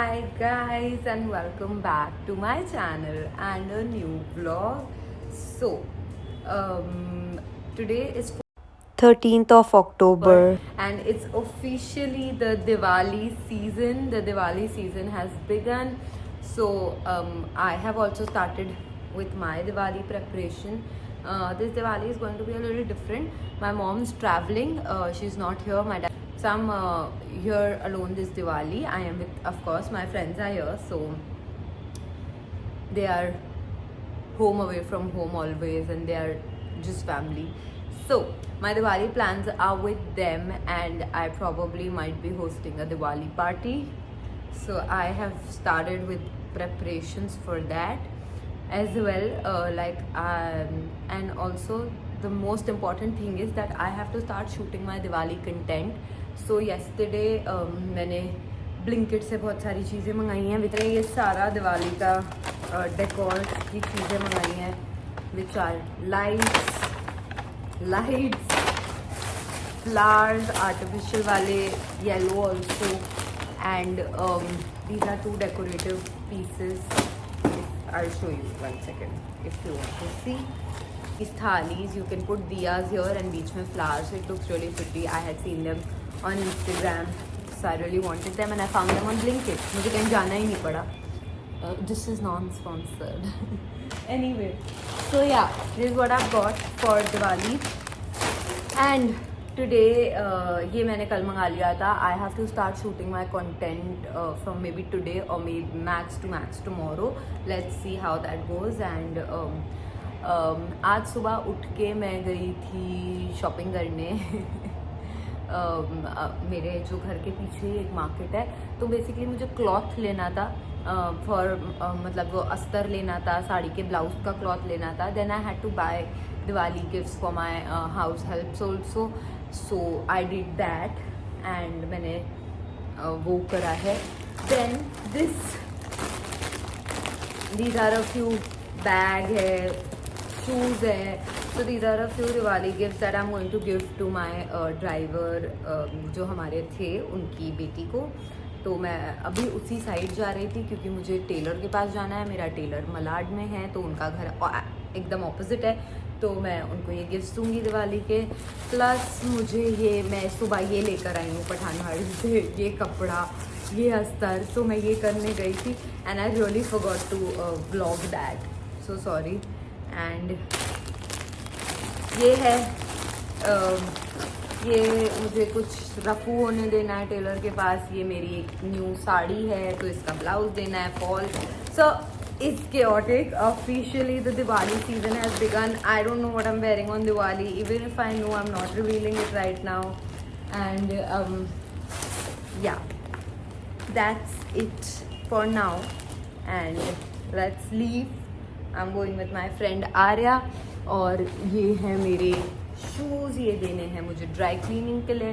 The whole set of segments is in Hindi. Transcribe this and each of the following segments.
Hi guys, and welcome back to my channel and a new vlog. So, today is 13th of October and it's officially the Diwali season. The Diwali season has begun. So, I have also started with my Diwali preparation. This Diwali is going to be a little different. My mom's traveling, she's not here. My dad, so I'm here alone this Diwali. I am with, of course, my friends are here, so they are home away from home always, and they are just family. So my Diwali plans are with them, and I probably might be hosting a Diwali party. So I have started with preparations for that as well. And also the most important thing is that I have to start shooting my Diwali content. So yesterday मैंने Blinkit से बहुत सारी चीज़ें मंगाई हैं. विच ये सारा दिवाली का डेकोर की चीज़ें मंगाई हैं, which are lights, flowers, artificial वाले, yellow also, and these are two decorative pieces. I'll show you one second if you want to see. These thalis, you can put diyas here and beach mein flowers. So it looks really pretty. I had seen them on Instagram, so I really wanted them and I found them on Blinkit. मुझे कहीं जाना ही नहीं पड़ा. This is non-sponsored. Anyway, so yeah, this is what I've got for Diwali. And today, ये मैंने कल मंगा लिया था. I have to start shooting my content from maybe today or maybe max to max tomorrow. Let's see how that goes. And आज सुबह उठ के मैं गई थी शॉपिंग करने. मेरे जो घर के पीछे एक मार्केट है, तो बेसिकली मुझे क्लॉथ लेना था फॉर मतलब वो अस्तर लेना था, साड़ी के ब्लाउज का क्लॉथ लेना था. Then I had to buy Diwali gifts for my house helps also. So I did that and मैंने वो करा है. Then these are a few bag है, शूज़ है. So these are a few Diwali gifts that I'm going to give to my driver, जो हमारे थे उनकी बेटी को. तो मैं अभी उसी साइड जा रही थी क्योंकि मुझे टेलर के पास जाना है. मेरा टेलर मलाड में है, तो उनका घर एकदम ऑपोजिट है. तो मैं उनको ये गिफ्ट्स दूँगी दिवाली के. प्लस मुझे ये मैं सुबह ये लेकर आई हूँ पठानहाड़ी से, ये कपड़ा, ये अस्तर. तो मैं ये करने गई थी and I really forgot to vlog that, so sorry. And ये है ये मुझे कुछ रफू होने देना है टेलर के पास. ये मेरी एक न्यू साड़ी है, तो इसका ब्लाउज देना है fall. So it's chaotic. Officially the Diwali season has begun. I don't know what I'm wearing on Diwali, even if I know I'm not revealing it right now. And yeah, that's it for now. And let's leave. I'm going with my friend Arya. और ये है मेरे शूज़, ये देने हैं मुझे ड्राई क्लीनिंग के लिए.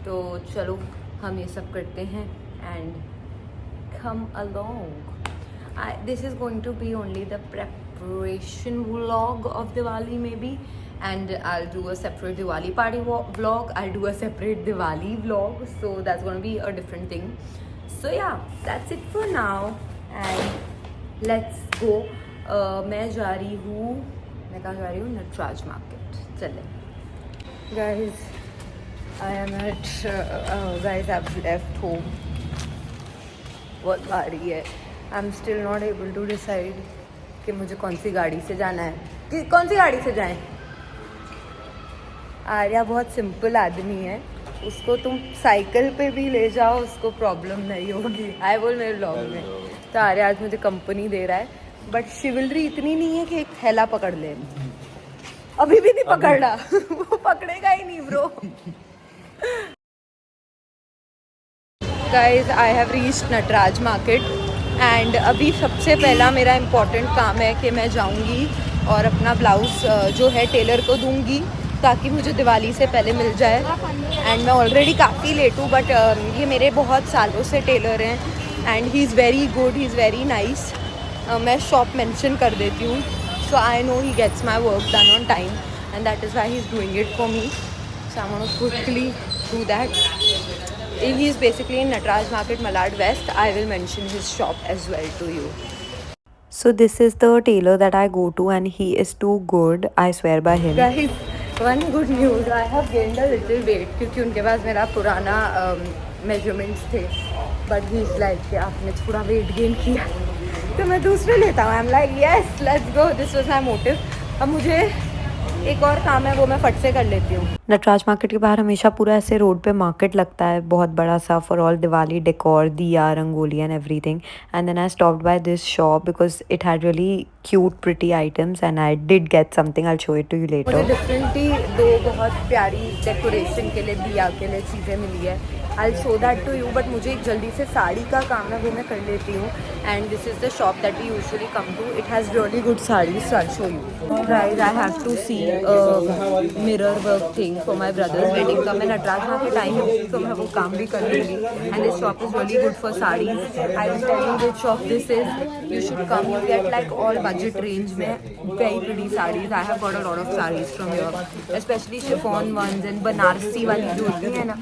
तो चलो हम ये सब करते हैं and come along. This is going to be only the preparation vlog of Diwali maybe, and I'll do a separate Diwali party vlog. I'll do a separate Diwali vlog, so that's going to be a different thing. So yeah, that's it for now and let's go. मैं जा रही हूँ, मैं कहाँ जा रही हूँ? नटराज मार्केट. चले guys, I am at guys, I've left home. बहुत भारी है. I am still not able to decide कि मुझे कौन सी गाड़ी से जाना है, कि कौन सी गाड़ी से जाएं. आर्या बहुत सिंपल आदमी है, उसको तुम साइकिल पे भी ले जाओ उसको प्रॉब्लम नहीं होगी. आई बोल मेरे ब्लॉग में. तो आर्या आज मुझे कंपनी दे रहा है, बट शिवलरी इतनी नहीं है कि एक थैला पकड़ ले. अभी भी नहीं पकड़ रहा. वो पकड़ेगा ही नहीं bro. Guys, I have reached Nataraj market and अभी सबसे पहला मेरा इम्पॉर्टेंट काम है कि मैं जाऊंगी और अपना ब्लाउज़ जो है टेलर को दूंगी ताकि मुझे दिवाली से पहले मिल जाए. एंड मैं ऑलरेडी काफ़ी लेट हूँ, बट ये मेरे बहुत सालों से टेलर हैं and he is very good, he is very nice. मैं शॉप मेंशन कर देती हूँ, so I know he gets my work done on time and that is why he is doing it for me. So I want to quickly do that. he is basically in Nataraj Market, Malad West. I will mention his shop as well to you. So this is the tailor that I go to and he is too good, I swear by him. Guys, one good news, I have gained a little weight क्योंकि उनके पास मेरा पुराना measurements थे. But he is like कि आपने थोड़ा weight gain किया तो मैं दूसरे लेता हूँ. I'm like yes, let's go. This was my motive. अब मुझे एक और काम है वो मैं फट से कर लेती हूँ. नटराज मार्केट के बाहर हमेशा पूरा ऐसे रोड पे मार्केट लगता है बहुत बड़ा सा for all Diwali decor diya rangoli and everything and then I stopped by this shop because it had really cute pretty items and I did get something I will show it to you later. मुझे डिफरेंटली दो बहुत प्यारी डेकोरेशन के लिए दिया के लिए चीज़ें मिली है. I'll show that to you, but मुझे एक जल्दी से साड़ी का काम है वो मैं कर लेती हूँ. And this is the shop that we usually come to. It has really good sarees, so I'll show you. Guys, I have to see a mirror work thing for my brother's wedding. तो मैं नटराज मार्केट आई हूँ तो मैं वो काम भी कर लूँगी. And this shop is really good for sarees. I will tell you which shop this is. You should come. You get like all budget range में very pretty sarees. I have got a lot of sarees from here, especially chiffon ones and Banarasi वाली जो होती है ना.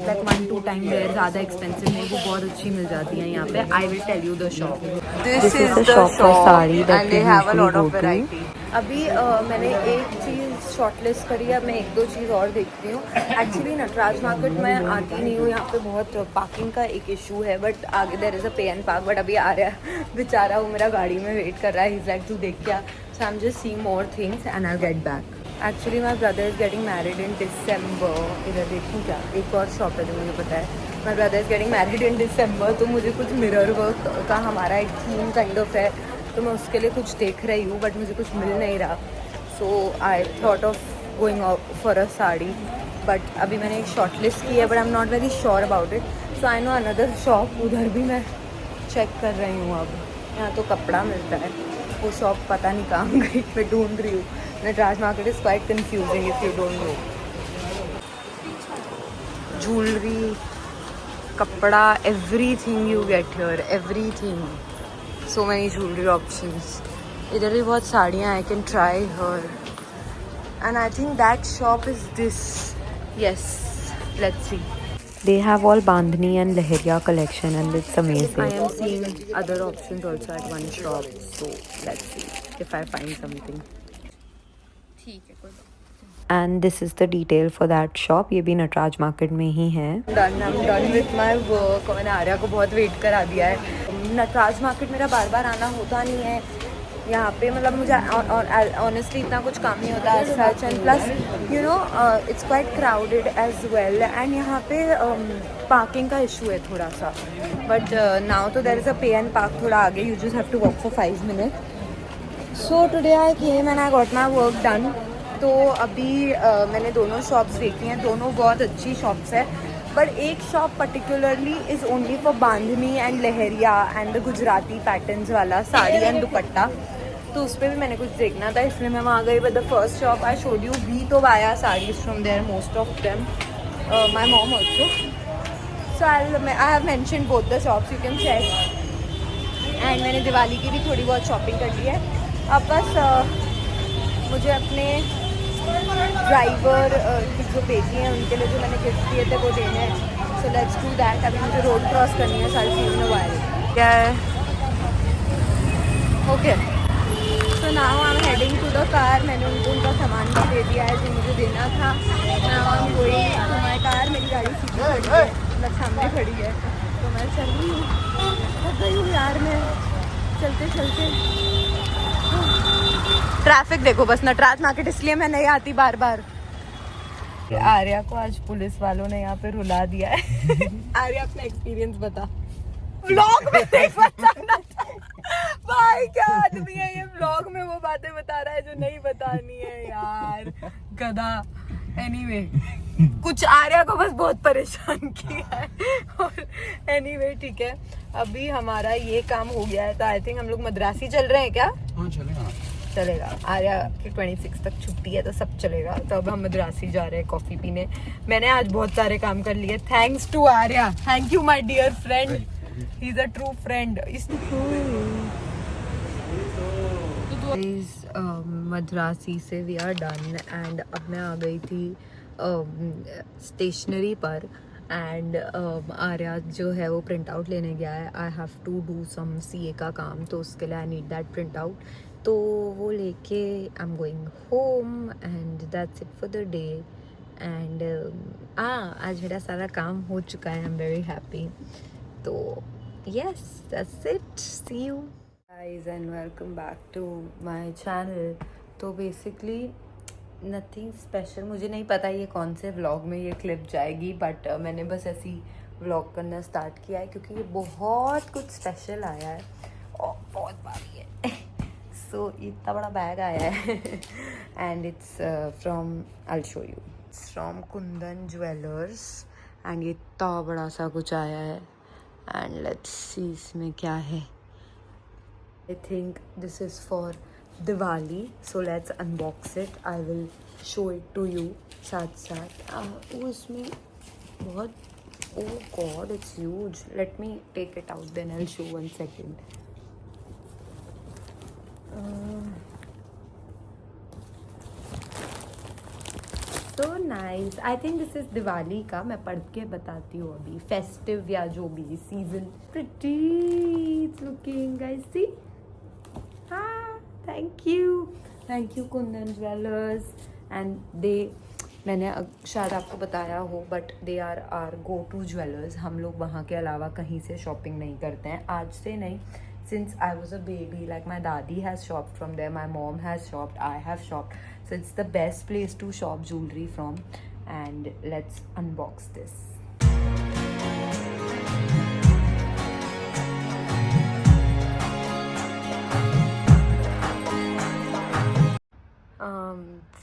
Like 1-2 time wear ज़्यादा expensive नहीं, वो बहुत अच्छी मिल जाती है यहाँ पे. I will tell you the shop. This is the shop for sari that and they we have a lot usually of go variety. अभी मैंने एक चीज़ शॉर्टलिस्ट करी है. मैं 1-2 चीज़ और देखती हूँ. एक्चुअली नटराज मार्केट में आती नहीं हूँ. यहाँ पे बहुत पार्किंग का एक इशू है. बट आगे there is a pay and park. But अभी आ रहा है बेचारा, वो मेरा गाड़ी में वेट कर रहा है. He's like तू देख क्या. So I'm just seeing more things and I'll get back. Actually my brother is getting married in December. इधर देखूँ क्या, एक और शॉप है जो मुझे पता है. My brother is getting married in December. तो मुझे कुछ मिरर वर्क का हमारा एक थीम काइंड ऑफ है तो मैं उसके लिए कुछ देख रही हूँ बट मुझे कुछ मिल नहीं रहा. So I thought of going for a sari. But अभी मैंने एक शॉर्ट लिस्ट की है but I am not very sure about it. So I know another shop, उधर भी मैं चेक कर रही हूँ. अब यहाँ तो कपड़ा मिलता है, वो शॉप पता नहीं कहाँ गई, मैं ढूंढ रही हूँ. Nataraj market is quite confusing if you don't know. Jewelry, kapda, everything you get here, everything. So many jewelry options. इधर भी बहुत साड़ियाँ I can try here. And I think that shop is this. Yes, let's see. They have all bandhani and lahariya collection and it's amazing. I am seeing other options also at one shop. So let's see if I find something. And this is the detail for that shop. ये भी नटराज मार्केट में ही है. I'm done with my work. मैंने आर्या को बहुत वेट करा दिया है. नटराज मार्केट मेरा बार बार आना होता नहीं है यहाँ पे. मतलब मुझे ऑनेस्टली इतना कुछ काम नहीं होता है such. And plus you know it's quite crowded as well. And यहाँ पे पार्किंग का इशू है थोड़ा सा. बट नाउ तो there is a pay and park थोड़ा आगे. You just have to walk for 5 minutes. So today I came and I got my work done. तो अभी मैंने दोनों शॉप्स देखी हैं. दोनों बहुत अच्छी शॉप्स है. बट एक shop particularly is only for bandhani and leheriya and the Gujarati patterns वाला साड़ी एंड दुपट्टा. तो उस पर भी मैंने कुछ देखना था इसलिए मैं वहाँ गई. But the first shop I showed you, we तो बाया saris from there, most of them, my mom also. So I have mention both the shops, you can check. And मैंने दिवाली की भी थोड़ी बहुत शॉपिंग कर ली है. अब बस मुझे अपने ड्राइवर की जो बेटी हैं उनके लिए जो मैंने गिफ्ट दिए थे वो देने हैं. So let's do that. अभी मुझे रोड क्रॉस करनी है. सारी चीज़ में वायर क्या है. Okay, so now I am heading to the car. मैंने उनको उनका सामान भी दे दिया है जो मुझे देना था. Now I am going to my car. मेरी गाड़ी सीधी खड़ी है, मतलब सामने खड़ी है. तो मैं चल रही हूँ. थक गई हूँ यार मैं चलते चलते. ट्रैफिक देखो बस. नटराज मार्केट इसलिए मैं नहीं आती बार बार. आर्या को आज पुलिस वालों ने यहाँ पे रुला दिया है. आर्या अपना एक्सपीरियंस बता. व्लॉग में नहीं बताना भाई, क्या आदमी है ये. व्लॉग में वो बातें बता रहा है जो नहीं बतानी है यार, गधा. एनीवे कुछ आर्या को बस बहुत परेशान किया है. और एनीवे ठीक है, अभी हमारा ये काम हो गया है. तो आई थिंक हम लोग मद्रासी चल रहे हैं क्या? हाँ चलेगा. आर्या की 26 तक छुट्टी है तो सब चलेगा. तो अब हम मद्रासी जा रहे हैं कॉफ़ी पीने. मैंने आज बहुत सारे काम कर लिए thanks to Arya. Thank you my dear friend, he is a true friend. Madrasi से वी आर डन. एंड अब मैं आ गई थी स्टेशनरी पर. एंड आर्या जो है वो प्रिंट आउट लेने गया है. I have to do some CA का काम, तो उसके लिए I need that print out. तो वो लेके I am going home and that's it for the day. And आज मेरा सारा काम हो चुका है. I am very happy. तो yes, that's it. See you guys and welcome back to my channel. तो basically nothing special. मुझे नहीं पता ये कौन से व्लॉग में ये क्लिप जाएगी, बट मैंने बस ऐसी व्लॉग करना स्टार्ट किया है क्योंकि ये बहुत कुछ स्पेशल आया है और बहुत भारी है. सो इतना बड़ा बैग आया है and it's from, I will show you, it's from Kundan jewellers. And ये इतना बड़ा सा कुछ आया है. एंड लेट्स सी इसमें क्या है. I think this is for Diwali, so let's unbox it. I will show it to you साथ साथ. वो इसमें बहुत, oh god it's huge. Let me take it out then I will show 1 second. So nice. I think this is Diwali का. मैं पढ़ के बताती हूँ अभी. फेस्टिव या जो भी season. Pretty. It's looking, guys. See? Thank you. Thank you Kundan Jewellers. And they, मैंने शायद आपको बताया हो, but they are are go to jewellers. हम लोग वहाँ के अलावा कहीं से शॉपिंग नहीं करते हैं. आज से नहीं, since I was a baby, like my daddy has shopped from there, my mom has shopped, I have shopped. So it's the best place to shop jewelry from. And let's unbox this.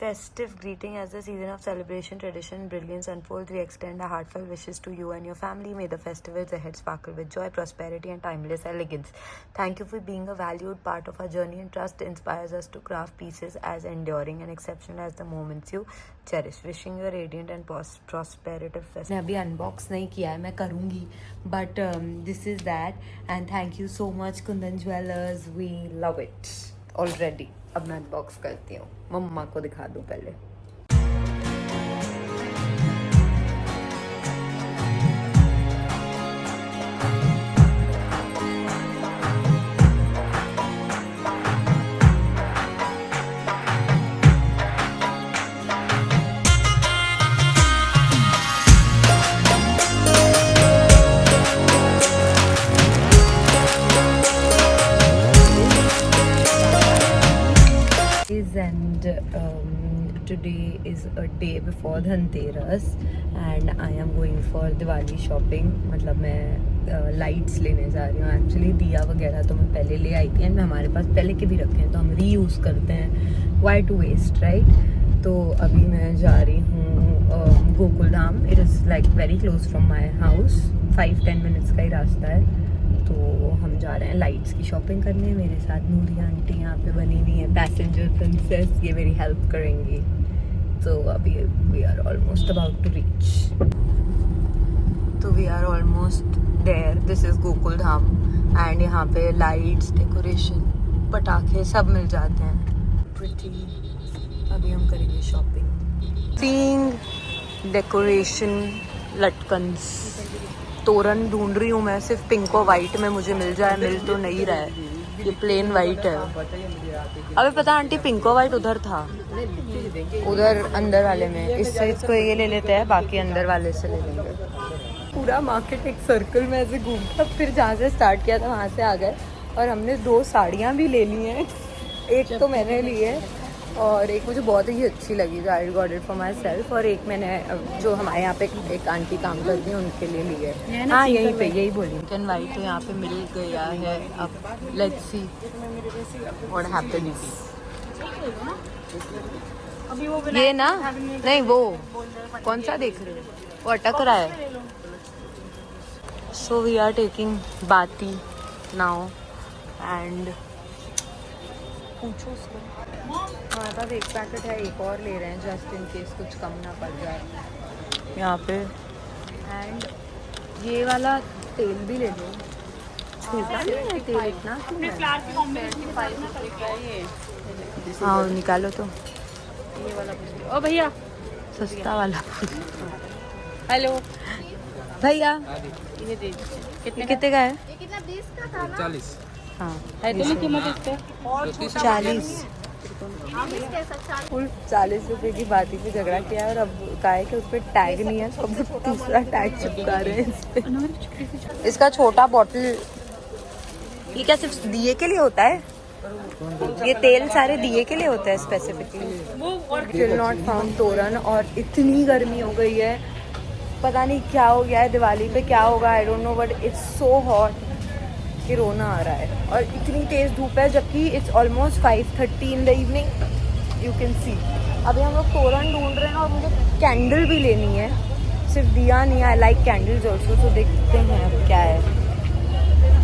Festive greeting. As the season of celebration, tradition, brilliance unfolds, we extend our heartfelt wishes to you and your family. May the festivals ahead sparkle with joy, prosperity and timeless elegance. Thank you for being a valued part of our journey, and trust inspires us to craft pieces as enduring and exceptional as the moments you cherish. Wishing you a radiant and prosperative festival. मैं अभी unbox नहीं किया है, मैं करूँगी, but this is that. And thank you so much Kundan Jewellers. We love it already. अब मैं अनबॉक्स करती हूँ. मम्मा को दिखा दूँ पहले. And today is a day before Dhanteras and I am going for Diwali shopping. मतलब मैं लाइट्स लेने जा रही हूँ. एक्चुअली दिया वगैरह तो मैं पहले ले आई थी एंड हमारे पास पहले के भी रखे हैं, तो हम रीयूज़ करते हैं. Why to waste, right? तो अभी मैं जा रही हूँ Gokul Dham. It is like very close from my house. 5-10 minutes का ही रास्ता है. तो हम जा रहे हैं लाइट्स की शॉपिंग करने. मेरे साथ नूरी आंटी यहाँ पे बनी हुई है, पैसेंजर प्रिंसेस. ये मेरी हेल्प करेंगी. तो अभी we are almost about to reach. तो we are almost there. This is Gokul Dham and यहाँ पे लाइट्स, डेकोरेशन, पटाखे सब मिल जाते हैं. प्रिटी. अभी हम करेंगे शॉपिंग. सीइंग डेकोरेशन, लटकन्स, तोरण ढूंढ रही हूँ मैं. सिर्फ पिंक और वाइट में मुझे मिल जाए. मिल तो नहीं रहा है. ये प्लेन वाइट है. अबे पता आंटी, पिंक और वाइट उधर था, उधर अंदर वाले में. इसको ये ले लेते हैं, बाकी अंदर वाले से ले लेंगे. पूरा मार्केट एक सर्कल में ऐसे घूमता, फिर जहाँ से स्टार्ट किया था वहाँ से आ गए. और हमने 2 साड़ियाँ भी ले ली हैं. एक तो मैंने ली है और एक मुझे बहुत ही अच्छी लगी, जो I got it for my self. और एक मैंने जो हमारे यहाँ पे एक आंटी काम करती हैं उनके लिए ली है. हाँ यहीं पे, यही बोली. एंड वाइट तो यहाँ पे मिल गया है. अब लेट्स सी व्हाट हैपेंस. ये ना, नहीं वो कौन सा देख रहे हो, वो अटक रहा है. सो वी आर टेकिंग बाती नाउ एंड पूछो उसको. हमारे पास एक पैकेट है, एक और ले रहे हैं जस्ट इन केस कुछ कम ना पड़ जाए यहाँ पे. एंड ये वाला तेल भी ले लो. तेल इतना हाँ निकालो तो. ये वाला ओ भैया सस्ता वाला. हेलो भैया ये दे कितने कितने का है? ये कितना 20 का था ना? 40 हाँ है तुम्हें कीमत इस पे? 40 20 कैसा 40? फुल 40 रुपए की बाती पे झगड़ा किया और अब कहा है कि उस पर टैग नहीं है, तो अब दूसरा टैग चिपका रहे हैं इस पे। इसका छोटा बॉटल ये क्या सिर्फ दिए के लिए होता है? ये तेल सारे दिए के लिए होता है स्पेसिफिकली। स्टिल नॉट फाउंड तोरण और इतनी गर्मी हो गई है, पता नहीं क्या हो गया है, दिवाली पे क्या होगा, I don't know, but it's so hot कि रोना आ रहा है। और इतनी तेज़ धूप है, जबकि it's almost 5:30 in the evening, you can see. अभी हम लोग तोरण ढूंढ रहे हैं और मुझे कैंडल भी लेनी है, सिर्फ दिया नहीं। आई लाइक कैंडल्स ऑल्सो, तो देखते हैं अब क्या है।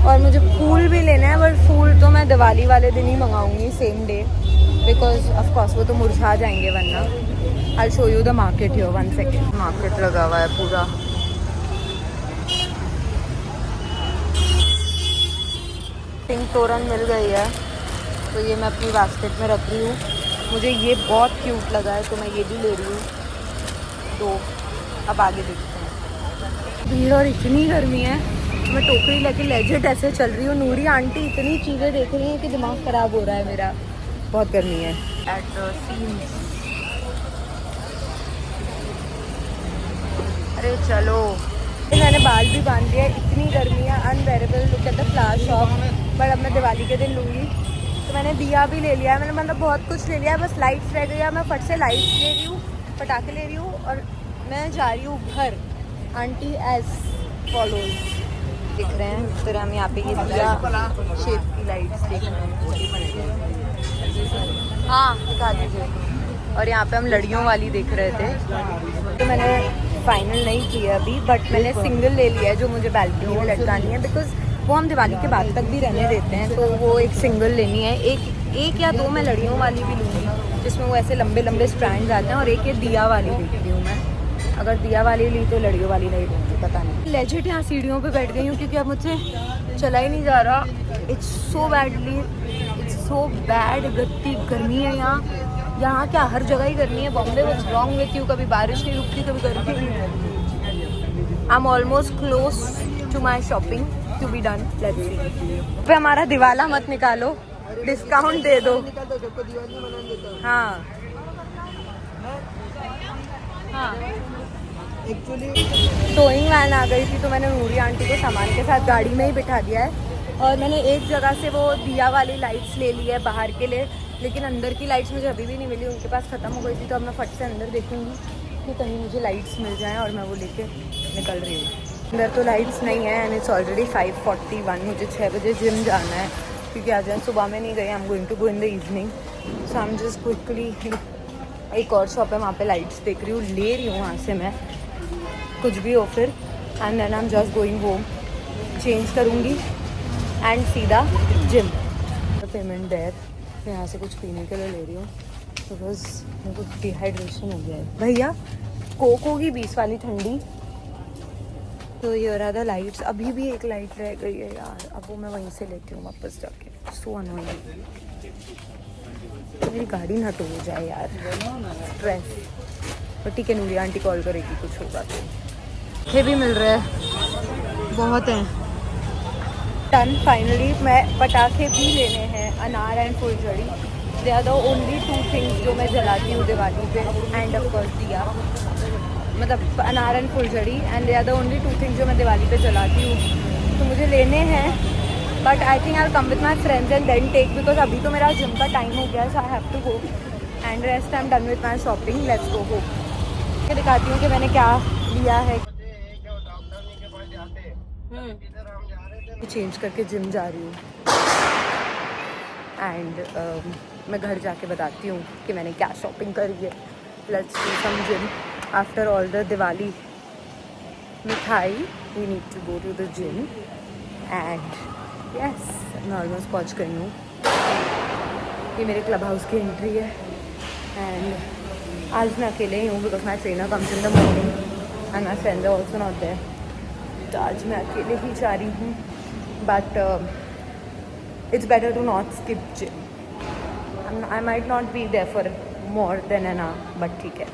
और मुझे फूल भी लेना है, बट फूल तो मैं दिवाली वाले दिन ही मंगाऊंगी, same day, because of course वो तो मुरझा जाएंगे वरना। I show you the market here, 1 second. Market लगा हुआ है पूरा। पिंक तोरण मिल गई है, तो ये मैं अपनी बास्केट में रख रही हूँ। मुझे ये बहुत क्यूट लगा है, तो मैं ये भी ले रही हूँ। तो अब आगे देखते हैं। भीड़ और इतनी गर्मी है, मैं टोकरी लेके लेजिट ऐसे चल रही हूँ। नूरी आंटी इतनी चीज़ें देख रही हैं कि दिमाग ख़राब हो रहा है मेरा, बहुत गर्मी है। एट द सीन्स, अरे चलो, मैंने बाल भी बांध दिया। इतनी गर्मी है, unbearable. Look at the flower shop. But अब मैं दिवाली के दिन लूँगी, तो मैंने दिया भी ले लिया है। मैंने मतलब बहुत कुछ ले लिया है, बस लाइट्स रह गई है। मैं फट से लाइट्स ले रही हूँ, पटाखे ले रही हूँ, और मैं जा रही हूँ घर। आंटी एज फॉलोज दिख रहे हैं, फिर हम यहाँ पे ये दिया शेप की लाइट्स देख रहे हैं। हाँ दिखा दीजिए। और यहाँ पे हम लड़ियों वाली देख रहे थे, तो मैंने फाइनल नहीं किया अभी, बट मैंने सिंगल ले लिया है जो मुझे बालकनी में लटकानी है, बिकॉज वो हम दिवाली के बाद तक भी रहने देते हैं। तो वो एक सिंगल लेनी है। एक या दो मैं लड़ियों वाली भी लूँगी, जिसमें वो ऐसे लंबे लंबे स्ट्रैंड्स आते हैं। और एक ये दिया वाली देखती हूँ मैं, अगर दिया वाली ली तो लड़ियों वाली नहीं लूँगी, पता नहीं। लेजिट यहाँ सीढ़ियों पे बैठ गई हूँ, क्योंकि अब मुझसे चला ही नहीं जा रहा। इट्स सो बैड गत्ती गर्मी है यहाँ क्या हर जगह ही गर्मी है। Bombay was wrong with you, कभी बारिश नहीं रुकती, कभी गर्मी नहीं रुकती। I am almost close to my shopping to be done. Let's see. पे हमारा दिवाला मत निकालो, डिस्काउंट दे दो। हाँ हाँ, टोइंग वैन आ गई थी, तो मैंने नूरी आंटी को सामान के साथ गाड़ी में ही बिठा दिया है। और मैंने एक जगह से वो दिया वाली लाइट्स ले ली है बाहर के लिए, लेकिन अंदर की लाइट्स मुझे अभी भी नहीं मिली, उनके पास ख़त्म हो गई थी। तो अब मैं फट से अंदर देखूंगी कि कहीं मुझे लाइट्स मिल जाएं और मैं वो लेके निकल रही हूँ। अंदर तो लाइट्स नहीं है, एंड इट्स ऑलरेडी 5:41। मुझे 6 बजे जिम जाना है, क्योंकि आज मैं सुबह में नहीं गई। I am going to go in the evening, so I am just quickly. एक और शॉप है, वहाँ पे लाइट्स देख रही हूँ, ले रही हूँ वहाँ से मैं, कुछ भी हो फिर। And then I am just going home, change करूँगी एंड सीधा जिम। पेमेंट देयर, मैं यहाँ से कुछ पीने के लिए ले रही हूँ, बिकॉज मेरे को डिहाइड्रेशन हो गया है। भैया कोक होगी 20 वाली ठंडी। तो ये रहा था लाइट्स, अभी भी एक लाइट रह गई है यार, अब वो मैं वहीं से लेती हूँ वापस जाके। सो अनोइंग, मेरी गाड़ी ना टो हो जाए यार, स्ट्रेस। पर ठीक है, नूरी आंटी कॉल करेगी कुछ होगा तो। ये भी मिल रहा है, बहुत हैं। Done finally. मैं पटाखे भी लेने हैं, अनार एंड फुलझड़ी। They are the only 2 things जो मैं जलाती हूँ दिवाली पे, एंड ऑफ कोर्स दिया, मतलब अनार एंड फुलझड़ी। And they are the only 2 things जो मैं दिवाली पे जलाती हूँ, तो मुझे लेने हैं। But I think I will come with my friends and then take, because अभी तो मेरा जिम का टाइम हो गया है, so I have to go and rest. I am done with my shopping, let's go home. मैं दिखाती हूँ कि मैंने क्या लिया है। चेंज करके जिम जा रही हूँ, एंड मैं घर जाके बताती हूँ कि मैंने क्या शॉपिंग करी है। Let's do some gym after all the Diwali mithai. We need to go to the gym and yes, मैं ऑलमोस्ट पहुँच गई हूँ। ये मेरे क्लब हाउस की एंट्री है, एंड आज मैं अकेले ही हूँ, because my trainer comes in the morning and my friends are also not there. तो आज मैं अकेले ही जा रही हूँ, but it's better to not skip gym. I might not be there for more than an hour, but ठीक है।